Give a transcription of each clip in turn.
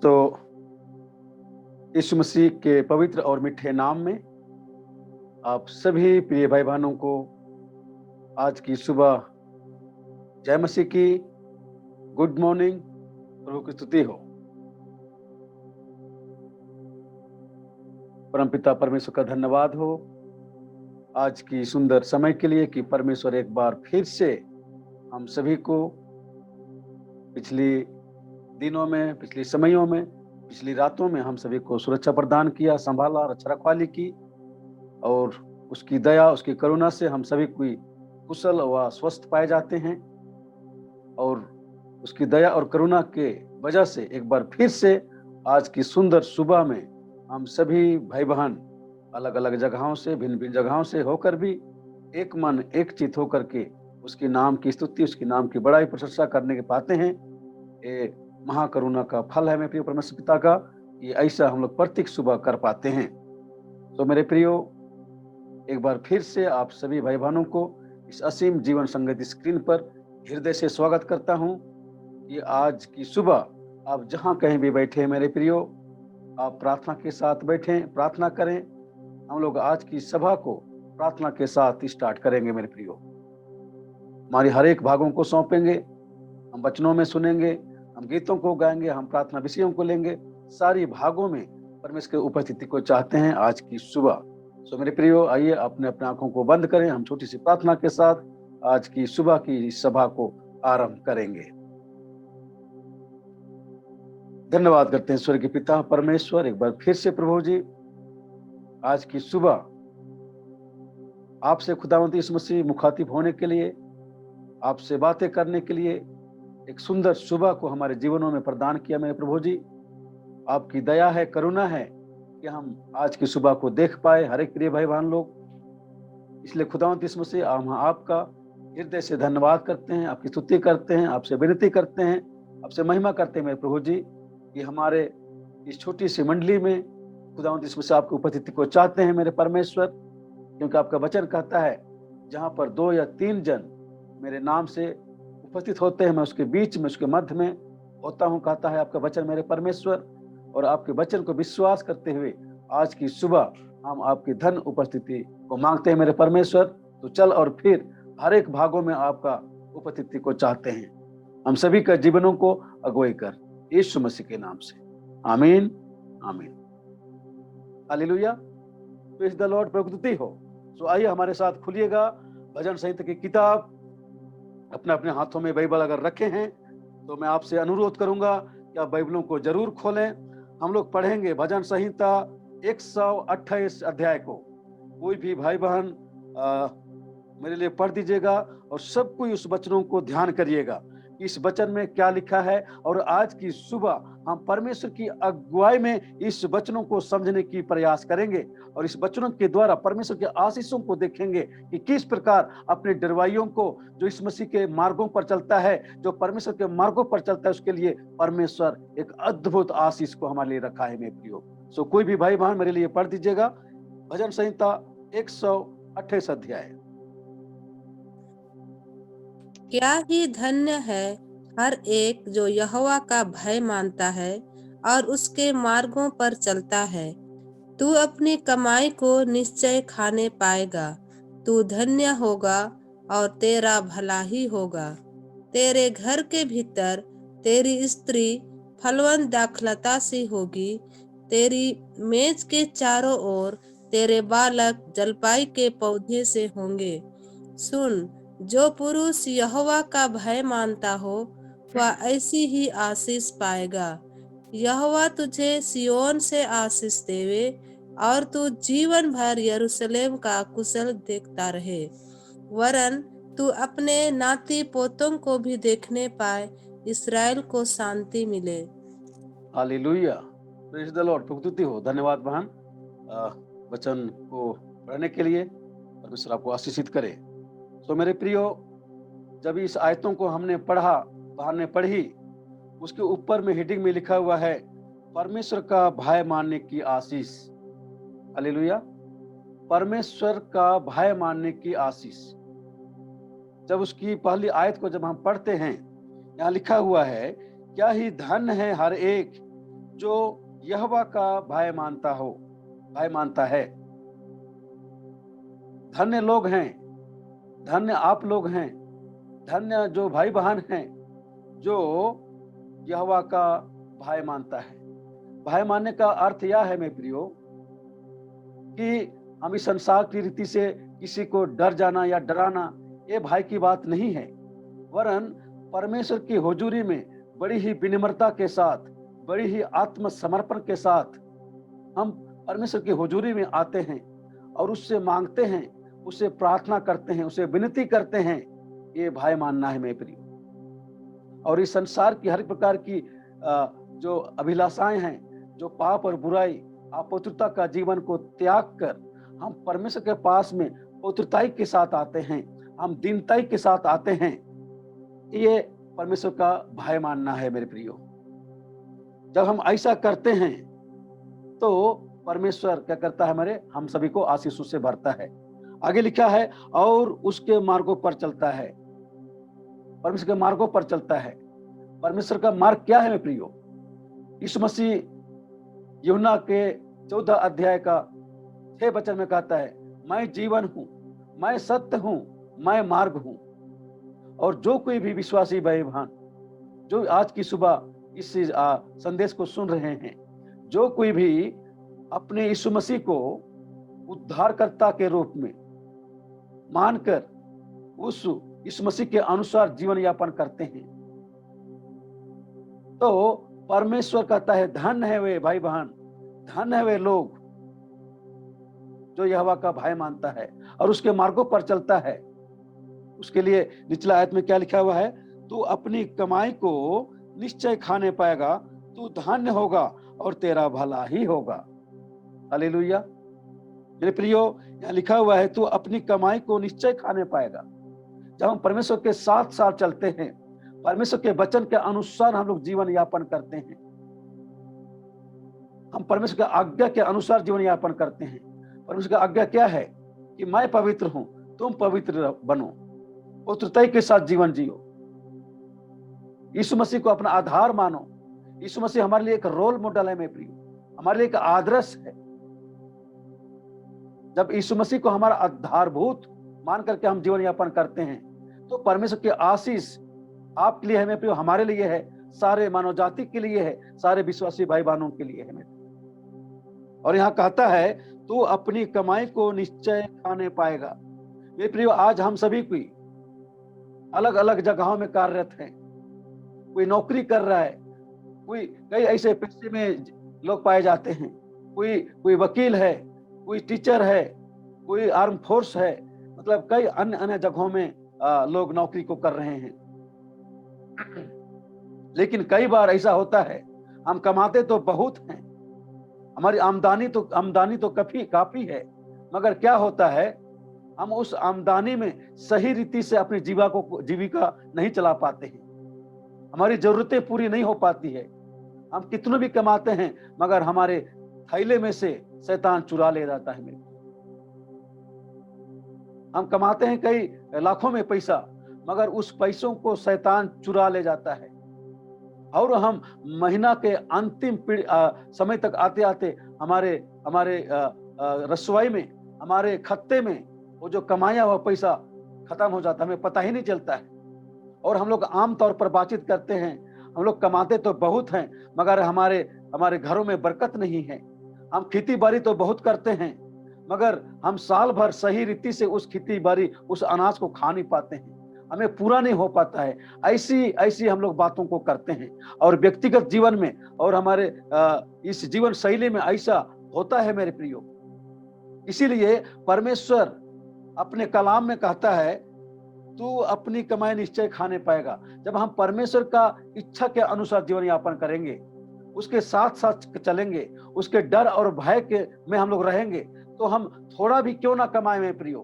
तो यीशु मसीह के पवित्र और मीठे नाम में आप सभी प्रिय भाई बहनों को आज की सुबह जय मसीह की गुड मॉर्निंग, प्रभु की स्तुति हो। परमपिता परमेश्वर का धन्यवाद हो आज की सुंदर समय के लिए कि परमेश्वर एक बार फिर से हम सभी को पिछली दिनों में, पिछली समयों में, पिछली रातों में हम सभी को सुरक्षा प्रदान किया, संभाला, रक्षा रखवाली की और उसकी दया, उसकी करुणा से हम सभी कोई कुशल व स्वस्थ पाए जाते हैं। और उसकी दया और करुणा के वजह से एक बार फिर से आज की सुंदर सुबह में हम सभी भाई बहन अलग अलग जगहों से, भिन्न भिन्न जगहों से होकर भी एक मन एक चित होकर के उसके नाम की स्तुति, उसके नाम की बड़ाई प्रशंसा करने के पाते हैं। ये महाकरुणा का फल है मेरे प्रिय परमेश्वर पिता का, ये ऐसा हम लोग प्रत्येक सुबह कर पाते हैं। तो मेरे प्रियो, एक बार फिर से आप सभी भाई बहनों को इस असीम जीवन संगति स्क्रीन पर हृदय से स्वागत करता हूं कि आज की सुबह आप जहां कहीं भी बैठे मेरे प्रियो, आप प्रार्थना के साथ बैठें, प्रार्थना करें। हम लोग आज की सभा को प्रार्थना के साथ स्टार्ट करेंगे मेरे प्रियो। हमारी हर एक भागों को सौंपेंगे, हम वचनों में सुनेंगे, हम गीतों को गाएंगे, हम प्रार्थना विषयों को लेंगे। सारी भागों में परमेश्वर की उपस्थिति को चाहते हैं आज की सुबह। सो मेरे प्रियो, आइए अपने अपने आंखों को बंद करें, हम छोटी सी प्रार्थना के साथ आज की सुबह की सभा को आरंभ करेंगे। धन्यवाद करते हैं ईश्वर के पिता परमेश्वर, एक बार फिर से प्रभु जी आज की सुबह आपसे खुदावंत यीशु मसीह मुखातिब होने के लिए, आपसे बातें करने के लिए एक सुंदर सुबह को हमारे जीवनों में प्रदान किया मेरे प्रभु जी। आपकी दया है, करुणा है कि हम आज की सुबह को देख पाए हर एक प्रिय भाई बहन लोग। इसलिए खुदावंत यीशु मसीह हम आपका हृदय से धन्यवाद करते हैं, आपकी स्तुति करते हैं, आपसे विनती करते हैं, आपसे महिमा करते हैं मेरे प्रभु जी कि हमारे इस छोटी सी मंडली में खुदावंत यीशु मसीह आपकी उपस्थिति को चाहते हैं मेरे परमेश्वर। क्योंकि आपका वचन कहता है जहां पर 2 या 3 जन मेरे नाम से उपस्थित होते हैं, मैं उसके बीच में, उसके मध्य में होता हूं, कहता है आपका वचन मेरे परमेश्वर। और आपके वचन को विश्वास करते हुए आज की सुबह हम आपकी धन उपस्थिति को मांगते हैं मेरे परमेश्वर। तो चल और फिर हर एक भागों में आपका उपस्थिति को चाहते हैं। हम सभी का जीवनों को अगुवाई कर यीशु मसीह के नाम से, आमीन आमीन। हालेलुया, प्रेज़ द लॉर्ड, प्रभु की स्तुति हो। सो आइए हमारे साथ खुलिएगा भजन संहिता की किताब। अपने अपने हाथों में बाइबल अगर रखे हैं तो मैं आपसे अनुरोध करूंगा कि आप बाइबलों को जरूर खोलें। हम लोग पढ़ेंगे भजन संहिता 128 अध्याय को। कोई भी भाई बहन मेरे लिए पढ़ दीजिएगा और सब कोई उस वचनों को ध्यान करिएगा कि इस वचन में क्या लिखा है। और आज की सुबह हम परमेश्वर की अगुवाई में इस वचनों को समझने की प्रयास करेंगे और इस वचनों के द्वारा परमेश्वर के आशीषों को देखेंगे कि किस प्रकार अपने डरवाइयों को, जो इस मसीह के मार्गों पर चलता है, जो परमेश्वर के मार्गों पर चलता है, उसके लिए परमेश्वर एक अद्भुत आशीष को हमारे लिए रखा है मेरे प्रियो। सो कोई भी भाई बहन मेरे लिए पढ़ दीजिएगा भजन संहिता 128 अध्याय। क्या ही धन्य है हर एक जो यहोवा का भय मानता है और उसके मार्गों पर चलता है। तू अपनी कमाई को निश्चय खाने पाएगा, तू धन्य होगा और तेरा भला ही होगा। तेरे घर के भीतर तेरी स्त्री फलवंत दाखलता सी होगी, तेरी मेज के चारों ओर तेरे बालक जलपाई के पौधे से होंगे। सुन, जो पुरुष यहोवा का भय मानता हो वह ऐसी ही आशीष पाएगा। यहोवा तुझे सियोन से आशीष देवे और तू जीवन भर यरूशलेम का कुशल देखता रहे। वरन तू अपने नाती पोतों को भी देखने पाए, इस्राएल को शांति मिले। हालेलुया, प्रेज़ द लॉर्ड, प्रभु की स्तुति हो। धन्यवाद बहन वचन को पढ़ने के लिए। परमेश्वर आपको आशीषित करे। तो मेरे प्रियो, जब इस आयतों को हमने पढ़ा, बहन ने पढ़ी, उसके ऊपर में हेडिंग में लिखा हुआ है परमेश्वर का भय मानने की आशीष। हालेलुया, परमेश्वर का भय मानने की आशीष। जब उसकी पहली आयत को जब हम पढ़ते हैं, यहाँ लिखा हुआ है क्या ही धन है हर एक जो यहोवा का भय मानता है। धन्य लोग हैं, धन्य आप लोग हैं, धन्य जो भाई बहन हैं जो यहोवा का भय मानता है। भय मानने का अर्थ यह है मेरे प्रियो कि हम इस संसार की रीति से किसी को डर जाना या डराना, ये भय की बात नहीं है, वरन परमेश्वर की हुजूरी में बड़ी ही विनम्रता के साथ, बड़ी ही आत्मसमर्पण के साथ हम परमेश्वर की हुजूरी में आते हैं और उससे मांगते हैं, उससे प्रार्थना करते हैं, उससे विनती करते हैं। ये भय मानना है मेरे प्रियो। और इस संसार की हर एक प्रकार की जो अभिलाषाएं हैं, जो पाप और बुराई, अपवित्रता का जीवन को त्याग कर हम परमेश्वर के पास में पवित्रताई के साथ आते हैं, हम दीनताई के साथ आते हैं। ये परमेश्वर का भय मानना है मेरे प्रियो। जब हम ऐसा करते हैं तो परमेश्वर क्या करता है, हम सभी को आशीषों से भरता है। आगे लिखा है और उसके मार्गों पर चलता है। परमेश्वर के मार्गों पर चलता है। परमेश्वर का मार्ग क्या है मेरे प्रियो? यीशु मसीह यूहन्ना के 14 अध्याय का 6 वचन में कहता है, मैं जीवन हूं, मैं सत्य हूं, मैं मार्ग हूं। और जो कोई भी विश्वासी भाई बहन जो आज की सुबह इस संदेश को सुन रहे हैं, जो कोई भी अपने यीशु मसीह को उद्धारकर्ता के रूप में मानकर उस यीशु मसीह के अनुसार जीवन यापन करते हैं, तो परमेश्वर कहता है धन्य है वे भाई बहन, धन्य है वे लोग जो यहोवा का भय मानता है और उसके मार्गों पर चलता है। उसके लिए निचला आयत में क्या लिखा हुआ है? तू अपनी कमाई को निश्चय खाने पाएगा, तू धन्य होगा और तेरा भला ही होगा। हालेलुया। मेरे प्रियो, यहाँ लिखा हुआ है तू अपनी कमाई को निश्चय खाने पाएगा। जब हम परमेश्वर के साथ साथ चलते हैं, परमेश्वर के वचन के अनुसार हम लोग जीवन यापन करते हैं, हम परमेश्वर के आज्ञा के अनुसार जीवन यापन करते हैं। परमेश्वर की आज्ञा क्या है? कि मैं पवित्र हूं, तुम पवित्र बनो, पवित्रता के साथ जीवन जियो, यीशु मसीह को अपना आधार मानो। यीशु मसीह हमारे लिए एक रोल मॉडल है मेरे प्रियो, हमारे लिए एक आदर्श है। जब यीशु मसीह को हमारा आधारभूत मान करके हम जीवन यापन करते हैं, तो परमेश्वर की आशीष आपके लिए है मेरे प्रियो, हमारे लिए है, सारे मानव जाति के लिए है, सारे विश्वासी भाई बहनों के लिए है मेरे। और यहाँ कहता है तू अपनी कमाई को निश्चय खाने पाएगा। मेरे प्रियो, आज हम सभी कोई अलग अलग जगहों में कार्यरत हैं। कोई नौकरी कर रहा है, कोई कई ऐसे पेशे में लोग पाए जाते हैं, कोई वकील है, कोई टीचर है, कोई आर्म फोर्स है, मतलब कई अन्य अन्य जगहों में लोग नौकरी को कर रहे हैं। लेकिन कई बार ऐसा होता है, हम कमाते तो बहुत हैं, हमारी आमदनी तो काफी है, मगर क्या होता है, हम उस आमदनी में सही रीति से अपनी जीविका नहीं चला पाते हैं, हमारी जरूरतें पूरी नहीं हो पाती है। हम कितनों भी कमाते हैं, मगर हमारे थैले में से शैतान चुरा ले जाता है। हम कमाते हैं कई लाखों में पैसा, मगर उस पैसों को शैतान चुरा ले जाता है। और हम महीना के अंतिम समय तक आते आते हमारे रसोई में, हमारे खत्ते में वो जो कमाया हुआ पैसा खत्म हो जाता है, हमें पता ही नहीं चलता है। और हम लोग आम तौर पर बातचीत करते हैं, हम लोग कमाते तो बहुत हैं, मगर हमारे घरों में बरकत नहीं है। हम खेती बाड़ी तो बहुत करते हैं, मगर हम साल भर सही रीति से उस खेती बाड़ी, उस अनाज को खा नहीं पाते हैं, हमें पूरा नहीं हो पाता है। ऐसी हम लोग बातों को करते हैं। और व्यक्तिगत जीवन में और हमारे इस जीवन शैली में ऐसा होता है मेरे प्रियो। इसीलिए परमेश्वर अपने कलाम में कहता है तू अपनी कमाई निश्चय खाने पाएगा। जब हम परमेश्वर का इच्छा के अनुसार जीवन यापन करेंगे, उसके साथ साथ चलेंगे, उसके डर और भय के में हम लोग रहेंगे, तो हम थोड़ा भी क्यों ना कमाएं मेरे प्रियो,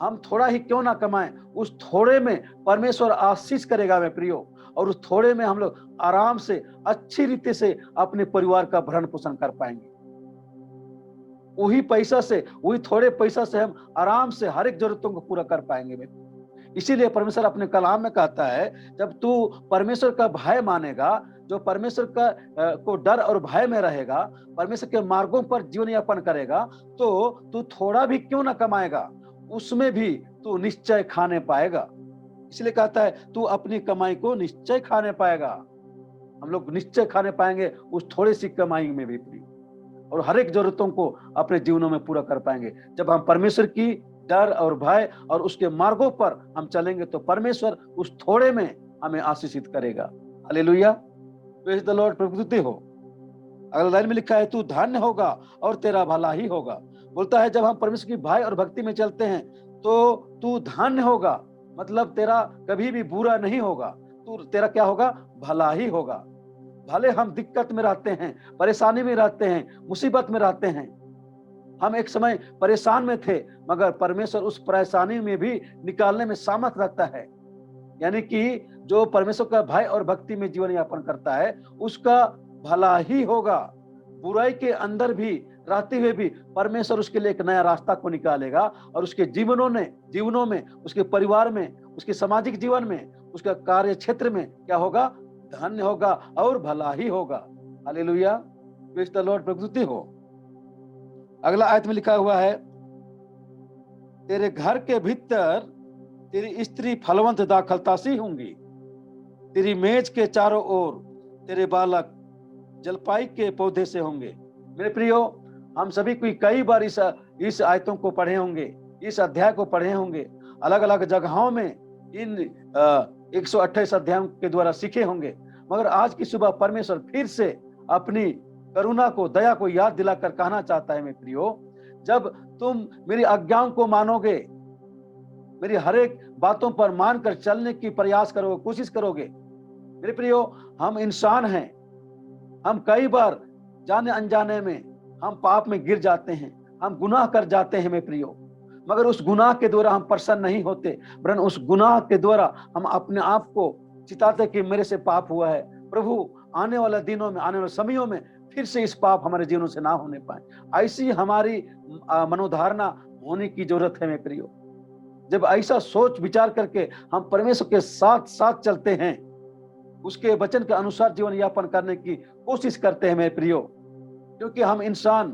हम थोड़ा ही क्यों ना कमाएं, उस थोड़े में परमेश्वर आशीष करेगा मेरे प्रियो। और उस थोड़े में हम लोग आराम से अच्छी रीति से अपने परिवार का भरण पोषण कर पाएंगे। वही थोड़े पैसा से हम आराम से हर एक जरूरतों को पूरा कर पाएंगे। इसीलिए परमेश्वर अपने कलाम में कहता है, जब तू परमेश्वर का भय मानेगा, जो परमेश्वर का को डर और भय में रहेगा, परमेश्वर के मार्गों पर जीवन यापन करेगा, तो तू थोड़ा भी क्यों ना कमाएगा, उसमें भी तू निश्चय खाने पाएगा। इसलिए कहता है तू अपनी कमाई को निश्चय खाने पाएगा। हम लोग निश्चय खाने पाएंगे उस थोड़ी सी कमाई में भी प्रिय, और हर एक जरूरतों को अपने जीवनों में पूरा कर पाएंगे। जब हम परमेश्वर की डर और भय और उसके मार्गों पर हम चलेंगे, तो परमेश्वर उस थोड़े में हमें आशीषित करेगा। हालेलुया, प्रेज़ द लॉर्ड, प्रभु स्तुति हो। अगला लाइन में लिखा है, तू धन्य होगा और तेरा भला ही होगा। बोलता है जब हम परमेश्वर की भय और भक्ति में चलते हैं तो तू धन्य होगा, मतलब तेरा कभी भी बुरा नहीं होगा, तेरा क्या होगा, भला ही होगा। भले हम दिक्कत में रहते हैं, परेशानी में रहते हैं, मुसीबत में रहते हैं, हम एक समय परेशान में थे, मगर परमेश्वर उस परेशानी में भी निकालने में सामर्थ रखता है। यानी कि जो परमेश्वर का भय और भक्ति में जीवन यापन करता है उसका भला ही होगा। बुराई के अंदर भी रहते हुए भी परमेश्वर उसके लिए एक नया रास्ता को निकालेगा, और उसके जीवनों में, उसके परिवार में, उसके सामाजिक जीवन में, उसका कार्य क्षेत्र में क्या होगा, धन्य होगा और भला ही होगा। हालेलुया, प्रेज़ द लॉर्ड, प्रभु स्तुति हो। अगला आयत में लिखा हुआ है, तेरे घर के भीतर तेरी स्त्री फलवंत दाखलतासी होंगी, तेरी मेज के चारों ओर तेरे बालक जलपाई के पौधे से होंगे। मेरे प्रियो, हम सभी कोई कई बार इस आयतों को पढ़े होंगे, इस अध्याय को पढ़े होंगे, अलग अलग जगहों में इन 128 अध्यायों के द्वारा सीखे होंगे, मगर आज की सुबह परमेश्वर फिर से अपनी करुणा को, दया को याद दिलाकर कहना चाहता है, मेरे प्रियो, जब तुम मेरी आज्ञाओं को मानोगे, मेरी हर एक बातों पर मानकर चलने की प्रयास करोगे, कोशिश करोगे। मेरे प्रियो, हम इंसान हैं, हम कई बार जाने अनजाने में हम पाप में गिर जाते हैं, हम गुनाह कर जाते हैं मेरे प्रियो, मगर उस गुनाह के द्वारा हम प्रसन्न नहीं होते, वरन उस गुनाह के द्वारा हम अपने आप को चिताते कि मेरे से पाप हुआ है। प्रभु आने वाले दिनों में, आने वाले समयों में फिर से इस पाप हमारे जीवनों से ना होने पाए, ऐसी हमारी मनोधारणा होने की जरूरत है मेरे प्रियो। जब ऐसा सोच विचार करके हम परमेश्वर के साथ साथ चलते हैं, उसके वचन के अनुसार जीवन यापन करने की कोशिश करते हैं मेरे प्रियो, क्योंकि हम इंसान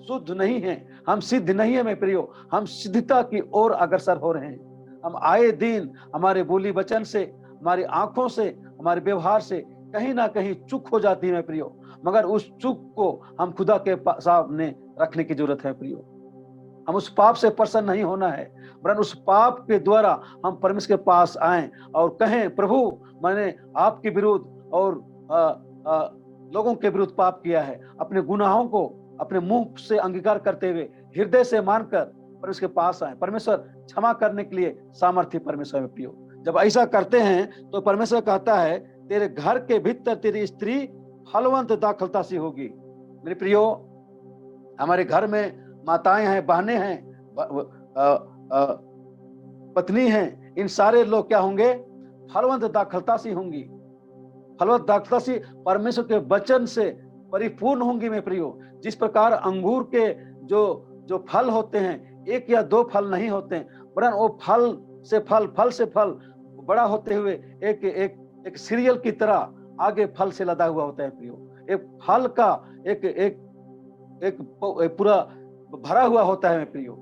शुद्ध नहीं हैं, हम सिद्ध नहीं है मेरे प्रियो, हम सिद्धता की ओर अग्रसर हो रहे हैं। हम आए दिन हमारे बोली वचन से, हमारी आंखों से, हमारे व्यवहार से कहीं ना कहीं चूक हो जाती है मेरे प्रियो, मगर उस चूक को हम खुदा के सामने रखने की जरूरत है प्रियो। हम उस पाप से प्रसन्न नहीं होना है, वरन उस पाप के द्वारा हम परमेश्वर के पास आए और कहें, प्रभु मैंने आपके विरुद्ध और लोगों के विरुद्ध पाप किया है। अपने गुनाहों को अपने मुंह से अंगीकार करते हुए हृदय से मानकर परमेश्वर के पास आए। परमेश्वर क्षमा करने के लिए सामर्थ्य परमेश्वर में प्रियो। जब ऐसा करते हैं तो परमेश्वर कहता है, तेरे घर के भीतर तेरी स्त्री फलवंत दाखलतासी होगी। मेरे प्रियो, हमारे घर में माताएं हैं, बहनें हैं, पत्नी हैं, इन सारे लोग क्या होंगे, फलवंत दाखलतासी होंगी। फलवंत दाखलतासी परमेश्वर के वचन से परिपूर्ण होंगी मेरे प्रियो। जिस प्रकार अंगूर के जो फल होते हैं, एक या दो फल नहीं होते हैं, वरन वो फल से फल बड़ा होते हुए एक सीरियल की तरह आगे फल से लदा हुआ होता है प्रियो। एक फल का एक पूरा भरा हुआ होता है प्रियो।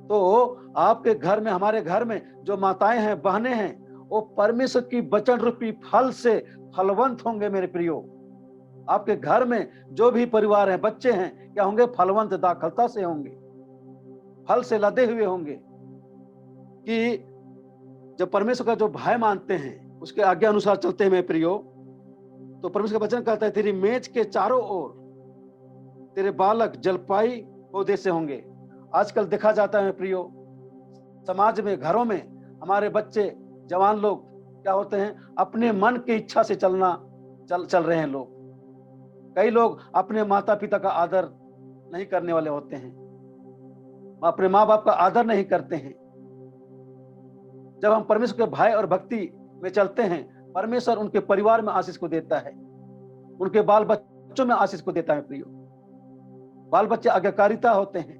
तो आपके घर में, हमारे घर में जो माताएं हैं, बहनें हैं, वो परमेश्वर की वचन रूपी फल से फलवंत होंगे मेरे प्रियो। आपके घर में जो भी परिवार है, बच्चे हैं, क्या होंगे, फलवंत दाखलता से होंगे, फल से लदे हुए होंगे। कि जब परमेश्वर का जो भय मानते हैं, उसके आज्ञा अनुसार चलते हैं मेरे प्रियो, तो परमेश्वर का वचन कहता है, तेरी मेज के चारों ओर तेरे बालक जलपाई पौधे से होंगे। आजकल देखा जाता है मेरे प्रियो, समाज में, घरों में हमारे बच्चे, जवान लोग क्या होते हैं, अपने मन की इच्छा से चल रहे हैं लोग। कई लोग अपने माता पिता का आदर नहीं करने वाले होते हैं, अपने माँ बाप का आदर नहीं करते हैं। जब हम परमेश्वर के भय और भक्ति में चलते हैं, परमेश्वर उनके परिवार में आशीष को देता है, उनके बाल बच्चों में आशीष को देता है प्रियो। बाल बच्चे आज्ञाकारिता होते हैं,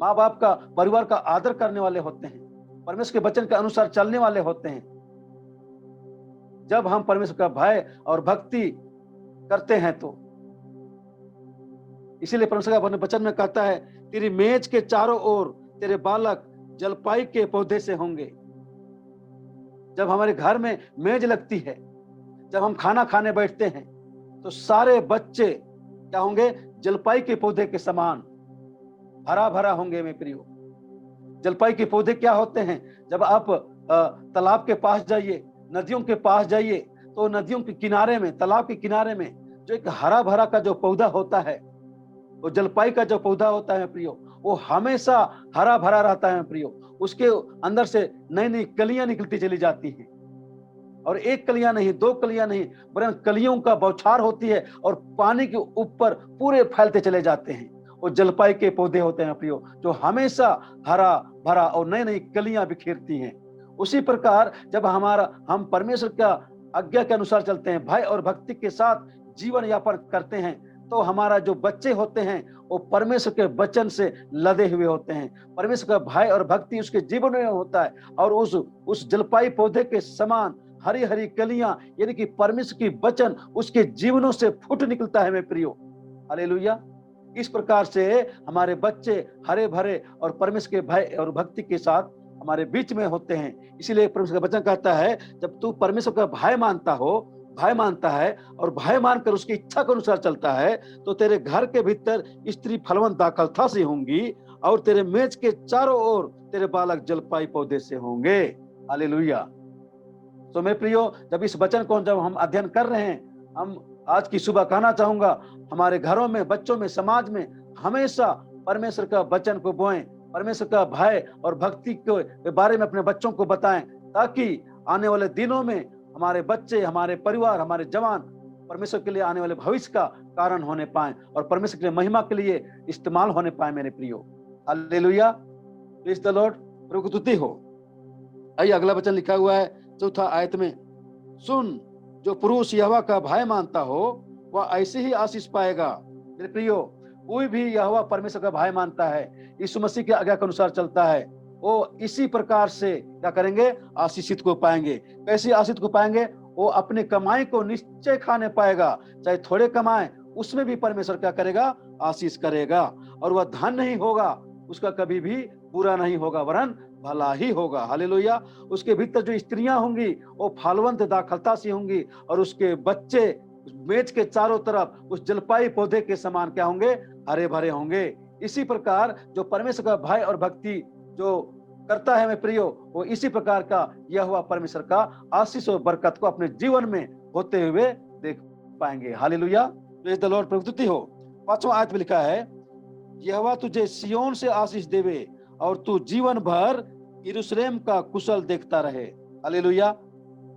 माँ बाप का, परिवार का आदर करने वाले होते हैं। परमेश्वर के वचन के अनुसार चलने वाले होते हैं। जब हम परमेश्वर का भय और भक्ति करते हैं तो इसीलिए परमेश्वर का अपने वचन में कहता है, तेरी मेज के चारों ओर तेरे बालक जलपाई के पौधे से होंगे। जब हमारे घर में मेज लगती है, जब हम खाना खाने बैठते हैं, तो सारे बच्चे क्या होंगे? जलपाई के पौधे के समान हरा भरा होंगे। मेरे प्रियो, जलपाई के पौधे क्या होते हैं? जब आप तालाब के पास जाइए, नदियों के पास जाइए, तो नदियों के किनारे में, तालाब के किनारे में जो एक हरा भरा का जो पौधा होता है, वो जलपाई का जो पौधा होता है प्रियो, वो हमेशा हरा भरा रहता है प्रियो। उसके अंदर से नई नई कलियां निकलती चली जाती हैं, और एक कलियां नहीं, दो कलियां नहीं, वरन कलियों का बौछार होती है और पानी के ऊपर पूरे फैलते चले जाते हैं। वो जलपाई के पौधे होते हैं प्रियो, जो हमेशा हरा भरा और नई नई कलियां बिखेरती हैं। उसी प्रकार जब हम परमेश्वर का आज्ञा के अनुसार चलते हैं, भय और भक्ति के साथ जीवन यापन करते हैं, तो हमारा जो बच्चे होते हैं वो परमेश्वर के वचन से लदे हुए होते हैं। परमेश्वर का भय और भक्ति उसके जीवन में होता है, और उस जलपाई पौधे के समान हरी हरी कलियां, यानी कि परमेश्वर की वचन उसके जीवनों से फूट निकलता है। मेरे प्रियो, हालेलुया। इस प्रकार से हमारे बच्चे हरे भरे और परमेश्वर के भय और भक्ति के साथ हमारे बीच में होते हैं। इसीलिए परमेश्वर का वचन कहता है, जब तू परमेश्वर का भय मानता है और भय मानकर उसकी इच्छा के अनुसार चलता है, तो तेरे घर के भीतर स्त्री फलवंत दाखलता से होंगी, और तेरे मेज के चारों ओर तेरे बालक जलपाई पौधे से होंगे। हालेलुया। तो मेरे प्रियो, जब इस वचन को जब हम अध्ययन कर रहे हैं, हम आज की सुबह कहना चाहूंगा, हमारे घरों में, बच्चों में, समाज में हमेशा परमेश्वर का वचन को बोएं, परमेश्वर का भय और भक्ति के बारे में अपने बच्चों को बताएं, ताकि आने वाले दिनों में हमारे बच्चे, हमारे परिवार, हमारे जवान परमेश्वर के लिए आने वाले भविष्य का कारण होने पाए और परमेश्वर के लिए महिमा के लिए इस्तेमाल होने पाए। मेरे प्रियो, हालेलुया, प्रेज़ द लॉर्ड, प्रभु की स्तुति हो। आइए अगला वचन लिखा हुआ है 4 आयत में, सुन, जो पुरुष यहोवा का भय मानता हो वह ऐसे ही आशीष पाएगा। मेरे प्रियो, कोई भी यहोवा परमेश्वर का भय मानता है, यीशु मसीह के आज्ञा के अनुसार चलता है, वो इसी प्रकार से क्या करेंगे? आशीषित को पाएंगे। कैसे आशीषित को पाएंगे? वो अपने कमाई को निश्चय खाने पाएगा, चाहे थोड़े कमाए, उसमें भी परमेश्वर क्या करेगा? आशीष करेगा। और वह धन नहीं होगा, उसका कभी भी बुरा नहीं होगा, वरन भला ही होगा। हालेलुया। उसके भीतर जो स्त्रियां होंगी वो फलवंत दाखलता सी होंगी, और उसके बच्चे मेज के चारों तरफ उस जलपाई पौधे के समान क्या होंगे? हरे भरे होंगे। इसी प्रकार जो परमेश्वर का भय और भक्ति जो करता है मेरे प्रियो, वो इसी प्रकार का यहोवा परमेश्वर का आशीष और बरकत को अपने जीवन में होते हुए देख पाएंगे। हालेलुया, प्रेज़ द लॉर्ड, प्रभु की स्तुति हो। 5वां आयत में लिखा है, यहोवा तुझे सिय्योन से आशीष देवे और तू जीवन भर यरूशलेम का कुशल देखता रहे। हालेलुया।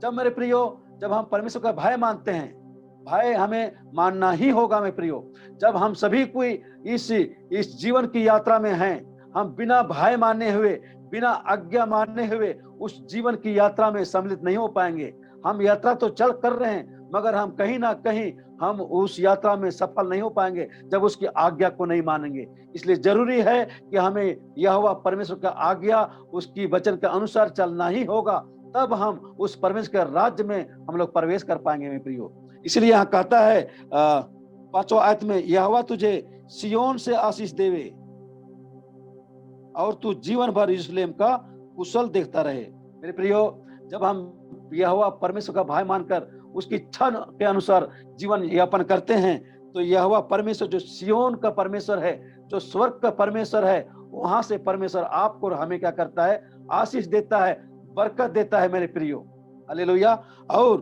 जब मेरे प्रियो, जब हम परमेश्वर का भय मानते हैं, भय हमें मानना ही होगा मेरे प्रियो। जब हम सभी कोई इस जीवन की यात्रा में हैं, हम बिना भय माने हुए, बिना आज्ञा माने हुए उस जीवन की यात्रा में सम्मिलित नहीं हो पाएंगे। हम यात्रा तो चल कर रहे हैं, मगर हम कहीं ना कहीं हम उस यात्रा में सफल नहीं हो पाएंगे जब उसकी आज्ञा को नहीं मानेंगे। इसलिए जरूरी है कि हमें यहोवा परमेश्वर का आज्ञा, उसकी वचन के अनुसार चलना ही होगा, तब हम उस परमेश्वर के राज्य में हम लोग प्रवेश कर पाएंगे मेरे प्रियो। इसलिए यहाँ कहता है 5वां आयत में, यहोवा तुझे सिय्योन से आशीष देवे और तू जीवन भर यरूशलेम का कुशल देखता रहे। मेरे प्रियो, जब हम यहोवा परमेश्वर का भय मानकर उसकी इच्छा के अनुसार जीवन यापन करते हैं, तो यहोवा परमेश्वर जो सिय्योन का परमेश्वर है, जो स्वर्ग का परमेश्वर है, वहां से परमेश्वर आपको और हमें क्या करता है? आशीष देता है, बरकत देता है मेरे प्रियो। हालेलुया। और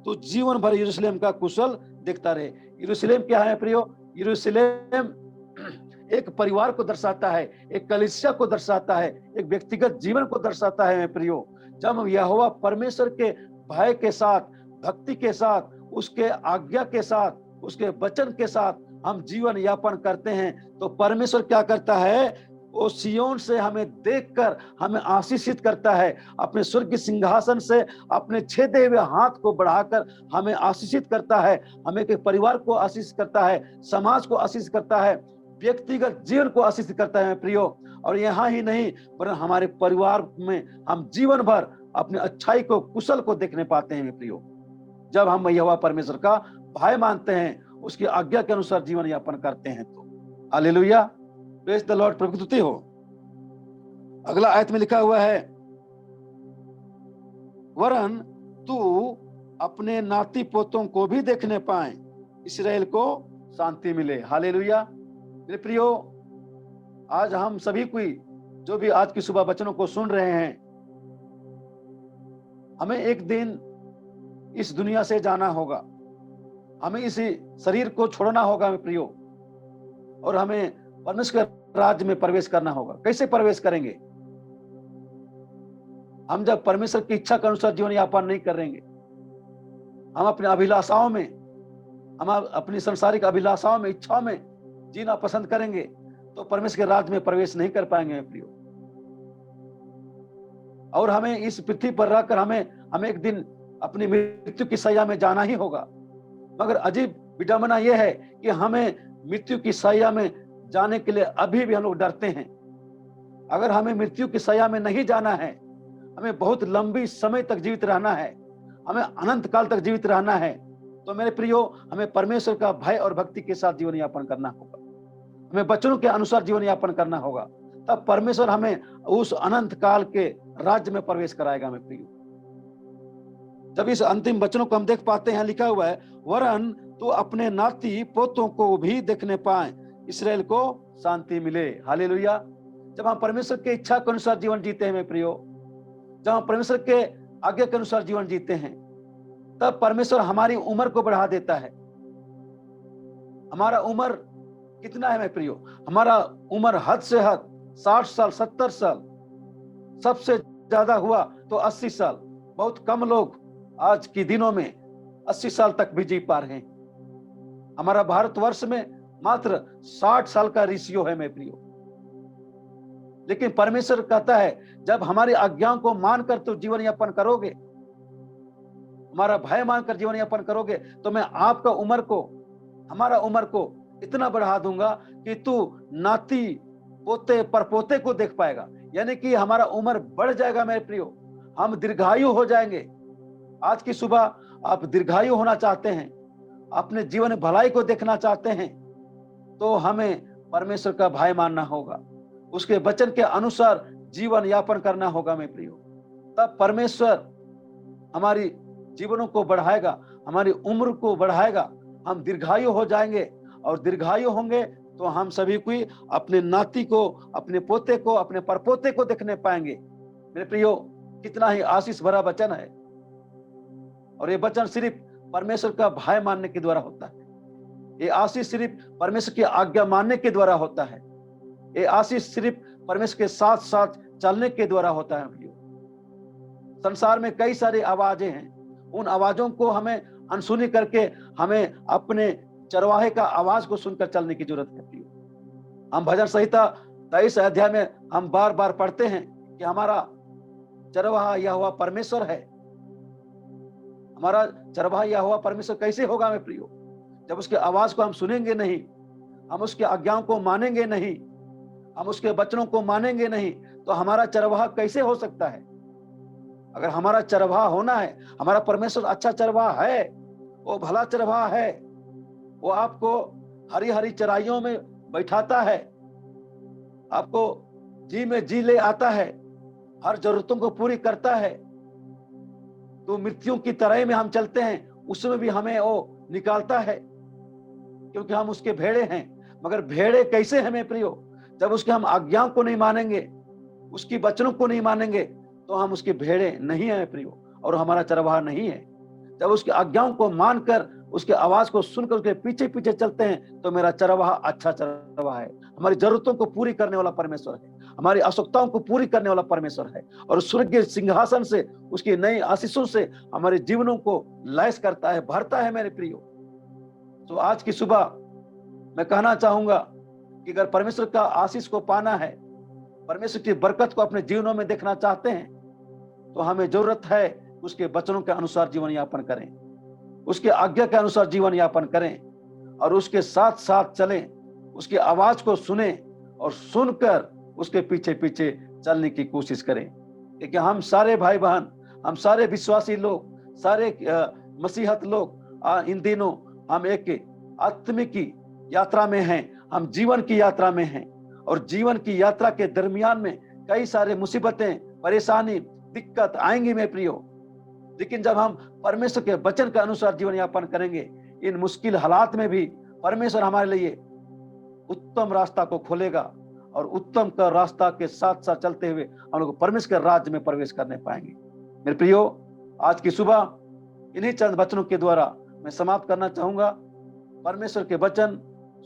तू जीवन भर यरूशलेम का कुशल देखता रहे। यरूशलेम क्या है प्रियो? यरूशलेम एक परिवार को दर्शाता है, एक कलीसिया को दर्शाता है, एक व्यक्तिगत जीवन को दर्शाता है मेरे प्रियो। जब हम यहोवा परमेश्वर के भय के साथ, भक्ति के साथ, उसके आज्ञा के साथ, उसके वचन के साथ हम जीवन यापन करते हैं, तो परमेश्वर क्या करता है? वो सिय्योन से हमें देखकर हमें आशीषित करता है। अपने स्वर्ग के सिंहासन से अपने छेदे हुए हाथ को बढ़ाकर हमें आशीषित करता है, हमें के परिवार को आशीष करता है, समाज को आशीष करता है। व्यक्तिगत जीवन को आशीषित करता है प्रियो। और यहाँ ही नहीं, पर हमारे परिवार में हम जीवन भर अपने अच्छाई को, कुशल को देखने पाते हैं प्रियो। जब हम यहोवा परमेश्वर का भय मानते हैं, उसकी आज्ञा के अनुसार जीवन यापन करते हैं तो। हालेलुया, प्रेज द लॉर्ड, प्रभु की स्तुति हो। अगला आयत में लिखा हुआ है, वरन तू अपने नाती पोतों को भी देखने पाए, इस्राएल को शांति मिले। हालेलुया। मेरे प्रियो, आज हम सभी कोई जो भी आज की सुबह वचनों को सुन रहे हैं, हमें एक दिन इस दुनिया से जाना होगा, हमें इसी शरीर को छोड़ना होगा मेरे प्रियो, और हमें परमेश्वर के राज्य में प्रवेश करना होगा। कैसे प्रवेश करेंगे? हम जब परमेश्वर की इच्छा के अनुसार जीवन यापन नहीं करेंगे, हम अपने अभिलाषाओं में, हम अपनी सांसारिक अभिलाषाओं में, इच्छाओं में जीना पसंद करेंगे, तो परमेश्वर के राज्य में प्रवेश नहीं कर पाएंगे मेरे प्रियो। और हमें इस पृथ्वी पर रहकर हमें एक दिन अपनी मृत्यु की सैया में जाना ही होगा। मगर अजीब विडंबना यह है कि हमें मृत्यु की सैया में जाने के लिए अभी भी हम लोग डरते हैं। अगर हमें मृत्यु की सैया में नहीं जाना है, हमें बहुत लंबी समय तक जीवित रहना है, हमें अनंत काल तक जीवित रहना है, तो मेरे प्रियो, हमें परमेश्वर का भय और भक्ति के साथ जीवन यापन करना होगा, हमें वचनों के अनुसार जीवन यापन करना होगा। तब परमेश्वर हमें उस अनंत काल के राज्य में प्रवेश कराएगा मेरे प्रियो। जब इस अंतिम वचनों को हम देख पाते हैं, लिखा हुआ है, वरन तो अपने नाती पोतों को भी देखने पाए, इस्राएल को शांति मिले। हालेलुया। जब हम परमेश्वर के इच्छा के अनुसार जीवन जीते हैं मेरे प्रियो, जब हम परमेश्वर के आज्ञा के अनुसार जीवन जीते हैं, तब परमेश्वर हमारी उम्र को बढ़ा देता है। हमारा उम्र कितना है मेरे प्रियो? हमारा उम्र हद से हद 60 साल, 70 साल, सबसे ज्यादा हुआ तो 80 साल। बहुत कम लोग आज के दिनों में 80 साल तक भी जी पा रहे हैं। हमारा भारतवर्ष में मात्र 60 साल का रेशियो है मेरे प्रियो। लेकिन परमेश्वर कहता है, जब हमारी आज्ञाओं को मानकर तो जीवन यापन करोगे, हमारा भय मानकर जीवन यापन करोगे, तो मैं आपका उम्र को, हमारा उम्र को इतना बढ़ा दूंगा कि तू नाती पोते परपोते को देख पाएगा। यानी कि हमारा उम्र बढ़ जाएगा मेरे प्रियो, हम दीर्घायु हो जाएंगे। आज की सुबह आप दीर्घायु होना चाहते हैं, अपने जीवन में भलाई को देखना चाहते हैं, तो हमें परमेश्वर का भय मानना होगा, उसके वचन के अनुसार जीवन यापन करना होगा मेरे प्रियो। तब परमेश्वर हमारी जीवनों को बढ़ाएगा, हमारी उम्र को बढ़ाएगा, हम दीर्घायु हो जाएंगे। और दीर्घायु होंगे तो हम सभी कोई अपने नाती को, अपने पोते को, अपने परपोते को देखने पाएंगे। मेरे प्रियो, कितना ही आशीष भरा वचन है। और ये वचन सिर्फ परमेश्वर का भय मानने के द्वारा होता है। ये आशीष सिर्फ परमेश्वर की आज्ञा मानने के द्वारा होता है। ये आशीष सिर्फ परमेश्वर के साथ साथ चलने के द्वारा होता है प्रियो। संसार में कई सारी आवाजें हैं, उन आवाजों को हमें अनसुनी करके हमें अपने चरवाहे का आवाज को सुनकर चलने की जरूरत है प्रियो। हम भजन संहिता 23 अध्याय में हम बार बार पढ़ते हैं कि हमारा चरवाहा यहोवा परमेश्वर है। हमारा चरवाहा यहोवा परमेश्वर कैसे होगा मेरे प्रियो? जब उसके आवाज को हम सुनेंगे नहीं, हम उसके आज्ञाओं को मानेंगे नहीं, हम उसके वचनों को मानेंगे नहीं, तो हमारा चरवाहा कैसे हो सकता है? अगर हमारा चरवाहा होना है, हमारा परमेश्वर अच्छा चरवाहा है, वो भला चरवाहा है, वो आपको हरी हरी चराइयों में बैठाता है, आपको जी में जी ले आता है, हर जरूरतों को पूरी करता है। तो मृत्यु की तरह में हम चलते हैं, उसमें भी हमें वो निकालता है, क्योंकि हम उसके भेड़े हैं। मगर भेड़े कैसे हैं मेरे प्रियो? जब उसके हम आज्ञाओं को नहीं मानेंगे, उसकी वचनों को नहीं मानेंगे, तो हम उसके भेड़े नहीं है प्रियो, और हमारा चरवाहा नहीं है। जब उसकी आज्ञाओं को मानकर, उसके आवाज को सुनकर उसके पीछे पीछे चलते हैं, तो मेरा चरवाहा अच्छा चरवाहा है। हमारी जरूरतों को पूरी करने वाला परमेश्वर है, हमारी आवश्यकताओं को पूरी करने वाला परमेश्वर है, और स्वर्गीय सिंहासन से, उसकी नई आशीषों से हमारे जीवनों को लैस करता है, भरता है मेरे प्रियो। तो आज की सुबह मैं कहना चाहूंगा कि अगर परमेश्वर का आशीष को पाना है, परमेश्वर की बरकत को अपने जीवनों में देखना चाहते हैं, तो हमें जरूरत है उसके वचनों के अनुसार जीवन यापन करें, उसके आज्ञा के अनुसार जीवन यापन करें, और उसके साथ साथ चलें। उसकी आवाज को सुने और सुनकर उसके पीछे पीछे चलने की कोशिश करें। क्योंकि हम सारे भाई बहन, हम सारे विश्वासी लोग, सारे मसीहत लोग इन दिनों हम एक आत्मिक यात्रा में हैं, हम जीवन की यात्रा में हैं। और जीवन की यात्रा के दरमियान में कई सारे मुसीबतें, परेशानी, दिक्कत आएंगी मेरे प्रियो। लेकिन जब हम परमेश्वर के वचन के अनुसार जीवन यापन करेंगे, इन मुश्किल हालात में भी परमेश्वर हमारे लिए उत्तम रास्ता को खोलेगा और उत्तम का रास्ता के साथ साथ चलते हुए हम लोग परमेश्वर के राज्य में प्रवेश करने पाएंगे। मेरे प्रियो, आज की सुबह इन्हीं चंद वचनों के द्वारा मैं समाप्त करना चाहूंगा। परमेश्वर के वचन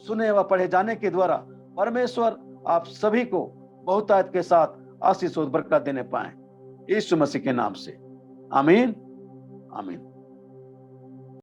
सुने व पढ़े जाने के द्वारा परमेश्वर आप सभी को बहुतायत के साथ आशीष और बरकत देने पाए, यीशु मसीह के नाम से। आमीन, आमीन।